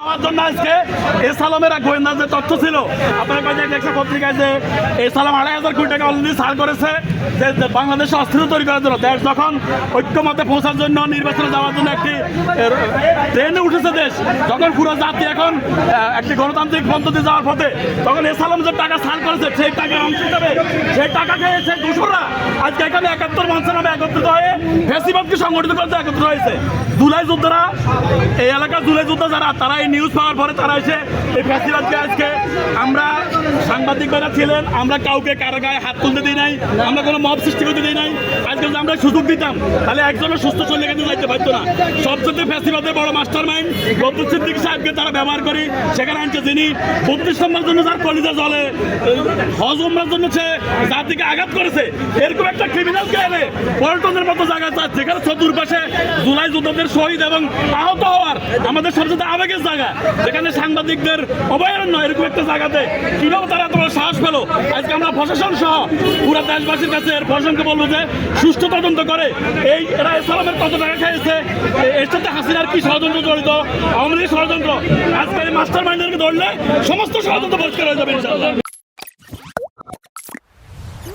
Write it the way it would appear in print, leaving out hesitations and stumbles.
আমার জন্য আজকে এসালামের এক গোয়েন্দা যে তথ্য ছিল আপনার কাছে একটা পত্রিকায় যে এসালাম 2,500 কোটি টাকা অলরেডি সার করেছে যে বাংলাদেশে অস্থিরতা তৈরি করার জন্য। দেশ যখন ঐক্যমতে পৌঁছার জন্য নির্বাচনে যাওয়ার জন্য একটি ট্রেনে উঠেছে, দেশ যখন পুরো জাতি এখন একটি গণতান্ত্রিক পদ্ধতি যাওয়ার পথে, তখন এসালাম যে টাকা সার করেছে সেই টাকার অংশ হিসাবে সেই টাকা খেয়েছে দূষণরা আজকে এখানে 71 মঞ্চের নামে একত্রিত হয়ে ফেসিবাদকে সংগঠিত করতে একত্রিত হয়েছে। জুলাই যোদ্ধারা, এই এলাকার জুলাই যোদ্ধা যারা, তারা এই নিউজ পাওয়ার পরে তারা এসে এই ফেস্টিভ্যালকে আজকে আমরা সাংবাদিকরা ছিলেন, আমরা কাউকে কারো গায়ে হাত তুলতে দিই নাই, আমরা কোনো মব সৃষ্টি করতে দিই নাই। আজকে যদি আমরা সুযোগ দিতাম তাহলে একজনের সুস্থ শরীরে কিন্তু যাইতে পারতো না। সবচেয়ে ফেস্টিভ্যালের বড় মাস্টার মাইন্ড গব্বর সিদ্দিক সাহেবকে তারা ব্যবহার করি সেখানে আনছে, যিনি 32 নম্বর জন্য যার কলিজা জলে হজ উমরার জন্য সে জাতিকে আঘাত করেছে, এরকম একটা ক্রিমিনালকে এনে পল্টনের মতো জায়গা যেখানে চতুর্পাশে জুলাই যোদ্ধাদের শহীদ এবং আহত হওয়ার আমাদের সবচেয়ে আবেগের জায়গা, যেখানে সাংবাদিকদের অভয়ারণ্য, এরকম একটা জায়গাতে কিভাবে তারা এত সাহস পেল। আজকে আমরা প্রশাসন সহ পুরো দেশবাসীর কাছে এর প্রশাসনকে বলবো যে সুষ্ঠু তদন্ত করে এই এরা ইসলামের কত টাকা খেয়েছে, এর সাথে হাসিনার কি ষড়যন্ত্র জড়িত, আওয়ামী লীগের ষড়যন্ত্র, আজকে এই মাস্টার মাইন্ডারকে ধরলে সমস্ত ষড়যন্ত্র পরিষ্কার হয়ে যাবে ইনশাআল্লাহ।